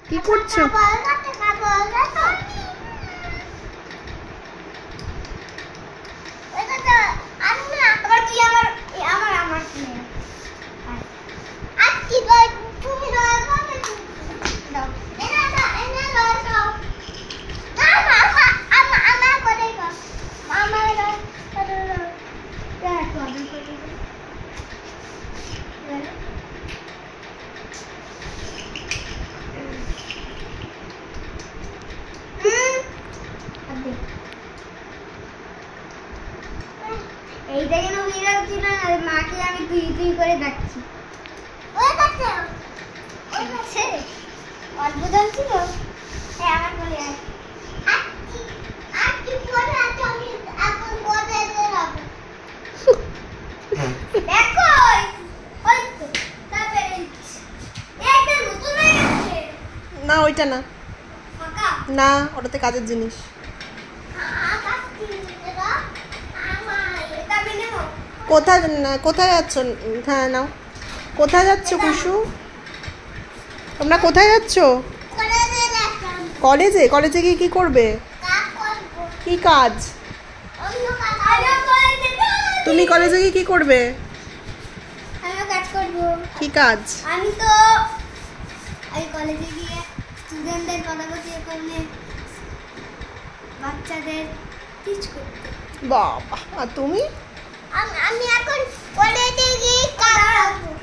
কি করছো? এইটা কেন বিরাট ছিল না, মাকে আমি তুই তুই করে ডাকছি। ওই কাছে অল্প জল ছিল, আমার বলে দেখো না ওইটা না, না ওটাতে কাজের জিনিস। কোথায় কোথায় যাচ্ছ? হ্যাঁ নাও। কোথায় যাচ্ছ কুসু? তোমরা কোথায় যাচ্ছ? কলেজে? কলেজে গিয়ে কি করবে? কি কাজ? তুমি কলেজে গিয়ে কি করবে? কি কাজ? আমি তো কলেজে গিয়ে স্টুডেন্টদের পড়াবো, বাচ্চাদের টিচ করতে। বাবা, আর তুমি? আমি এখন কলেজে গিয়ে কাজ করব।